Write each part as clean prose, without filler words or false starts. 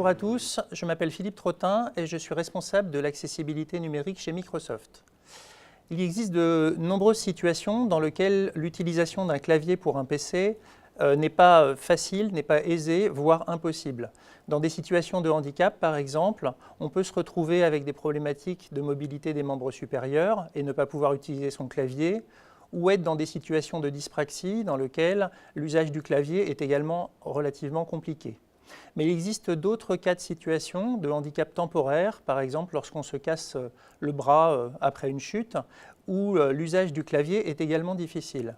à tous, je m'appelle Philippe Trottin et je suis responsable de l'accessibilité numérique chez Microsoft. Il existe de nombreuses situations dans lesquelles l'utilisation d'un clavier pour un PC n'est pas facile, n'est pas aisée, voire impossible. Dans des situations de handicap, par exemple, on peut se retrouver avec des problématiques de mobilité des membres supérieurs et ne pas pouvoir utiliser son clavier, ou être dans des situations de dyspraxie dans lesquelles l'usage du clavier est également relativement compliqué. Mais il existe d'autres cas de situation de handicap temporaire, par exemple lorsqu'on se casse le bras après une chute, où l'usage du clavier est également difficile.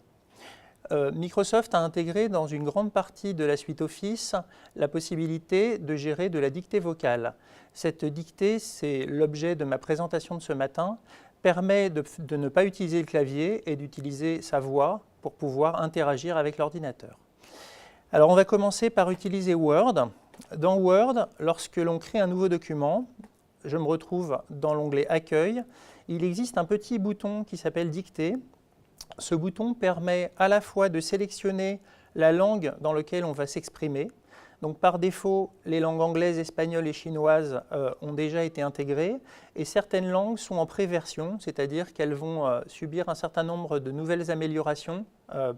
Microsoft a intégré dans une grande partie de la suite Office la possibilité de gérer de la dictée vocale. Cette dictée, c'est l'objet de ma présentation de ce matin, permet de ne pas utiliser le clavier et d'utiliser sa voix pour pouvoir interagir avec l'ordinateur. Alors on va commencer par utiliser Word. Dans Word, lorsque l'on crée un nouveau document, je me retrouve dans l'onglet Accueil. Il existe un petit bouton qui s'appelle Dictée. Ce bouton permet à la fois de sélectionner la langue dans laquelle on va s'exprimer. Donc par défaut, les langues anglaises, espagnoles et chinoises ont déjà été intégrées et certaines langues sont en pré-version, c'est-à-dire qu'elles vont subir un certain nombre de nouvelles améliorations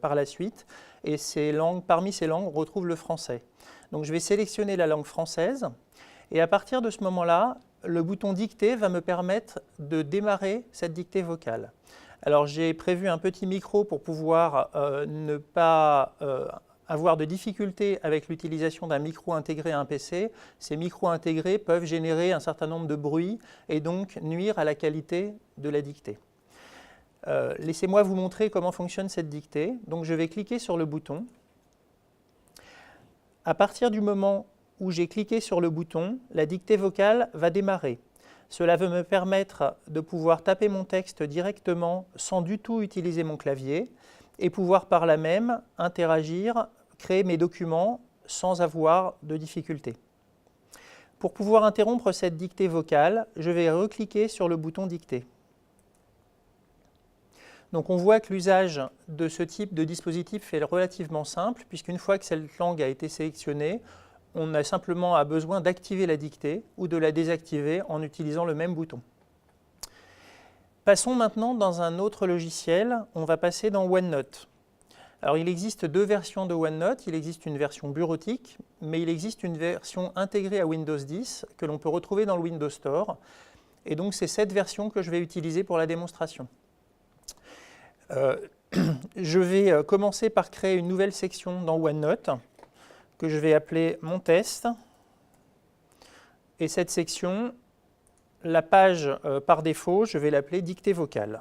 par la suite. Et parmi ces langues, on retrouve le français. Donc je vais sélectionner la langue française et à partir de ce moment-là, le bouton Dictée va me permettre de démarrer cette dictée vocale. Alors j'ai prévu un petit micro pour pouvoir ne pas avoir de difficultés avec l'utilisation d'un micro intégré à un PC. Ces micros intégrés peuvent générer un certain nombre de bruits et donc nuire à la qualité de la dictée. Laissez-moi vous montrer comment fonctionne cette dictée. Donc je vais cliquer sur le bouton. À partir du moment où j'ai cliqué sur le bouton, la dictée vocale va démarrer. Cela va me permettre de pouvoir taper mon texte directement sans du tout utiliser mon clavier et pouvoir par là même interagir, créer mes documents sans avoir de difficultés. Pour pouvoir interrompre cette dictée vocale, je vais recliquer sur le bouton Dictée. Donc on voit que l'usage de ce type de dispositif est relativement simple, puisqu'une fois que cette langue a été sélectionnée, on a simplement besoin d'activer la dictée ou de la désactiver en utilisant le même bouton. Passons maintenant dans un autre logiciel, on va passer dans OneNote. Alors il existe deux versions de OneNote, il existe une version bureautique, mais il existe une version intégrée à Windows 10 que l'on peut retrouver dans le Windows Store. Et donc c'est cette version que je vais utiliser pour la démonstration. Je vais commencer par créer une nouvelle section dans OneNote que je vais appeler Mon test. Et cette section, la page par défaut, je vais l'appeler Dictée vocale.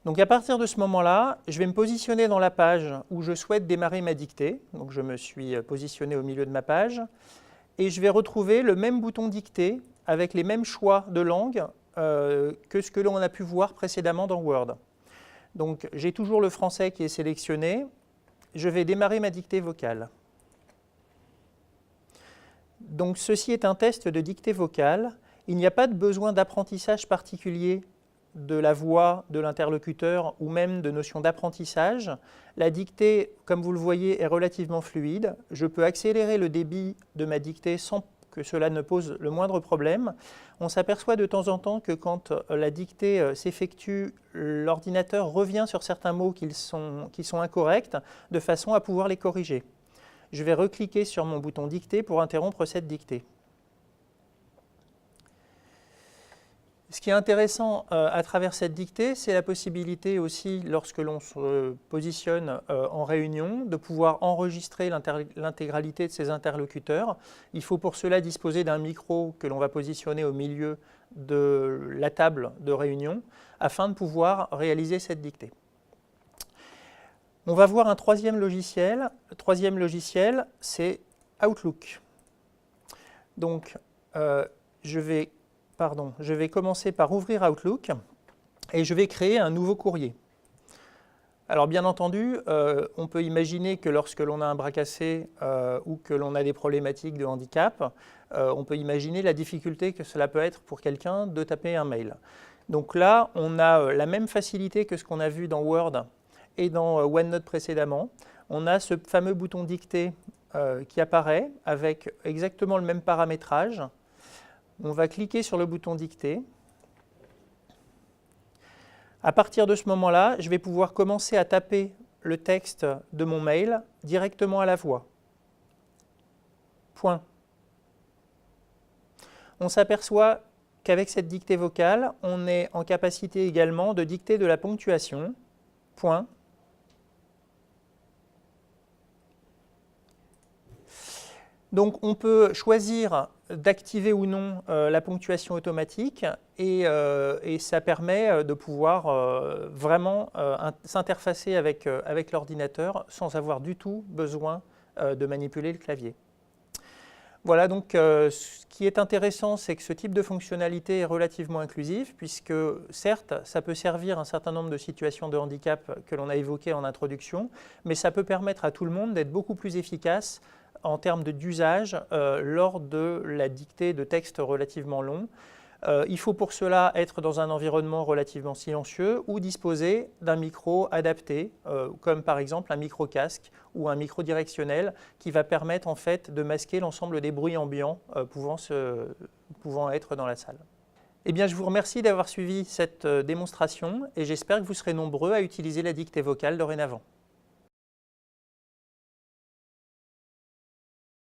Donc à partir de ce moment-là, je vais me positionner dans la page où je souhaite démarrer ma dictée. Donc je me suis positionné au milieu de ma page. Et je vais retrouver le même bouton Dictée avec les mêmes choix de langue que ce que l'on a pu voir précédemment dans Word. Donc j'ai toujours le français qui est sélectionné. Je vais démarrer ma dictée vocale. Donc ceci est un test de dictée vocale. Il n'y a pas de besoin d'apprentissage particulier de la voix de l'interlocuteur ou même de notion d'apprentissage. La dictée, comme vous le voyez, est relativement fluide. Je peux accélérer le débit de ma dictée sans que cela ne pose le moindre problème. On s'aperçoit de temps en temps que quand la dictée s'effectue, l'ordinateur revient sur certains mots qui sont incorrects, de façon à pouvoir les corriger. Je vais recliquer sur mon bouton Dictée pour interrompre cette dictée. Ce qui est intéressant à travers cette dictée, c'est la possibilité aussi, lorsque l'on se positionne en réunion, de pouvoir enregistrer l'intégralité de ses interlocuteurs. Il faut pour cela disposer d'un micro que l'on va positionner au milieu de la table de réunion afin de pouvoir réaliser cette dictée. On va voir un troisième logiciel. Le troisième logiciel, c'est Outlook. Donc, je vais commencer par ouvrir Outlook et je vais créer un nouveau courrier. Alors bien entendu, on peut imaginer que lorsque l'on a un bras cassé ou que l'on a des problématiques de handicap, on peut imaginer la difficulté que cela peut être pour quelqu'un de taper un mail. Donc là, on a la même facilité que ce qu'on a vu dans Word et dans OneNote précédemment. on a ce fameux bouton dictée qui apparaît avec exactement le même paramétrage. On va cliquer sur le bouton dictée. À partir de ce moment-là, je vais pouvoir commencer à taper le texte de mon mail directement à la voix. Point. On s'aperçoit qu'avec cette dictée vocale, on est en capacité également de dicter de la ponctuation. Point. Donc on peut choisir d'activer ou non la ponctuation automatique et ça permet de pouvoir vraiment s'interfacer avec l'ordinateur sans avoir du tout besoin de manipuler le clavier. Voilà, donc ce qui est intéressant, c'est que ce type de fonctionnalité est relativement inclusif, puisque certes, ça peut servir un certain nombre de situations de handicap que l'on a évoquées en introduction, mais ça peut permettre à tout le monde d'être beaucoup plus efficace en termes d'usage lors de la dictée de textes relativement longs. Il faut pour cela être dans un environnement relativement silencieux ou disposer d'un micro adapté, comme par exemple un micro-casque ou un micro directionnel qui va permettre en fait de masquer l'ensemble des bruits ambiants pouvant être dans la salle. Eh bien, je vous remercie d'avoir suivi cette démonstration et j'espère que vous serez nombreux à utiliser la dictée vocale dorénavant.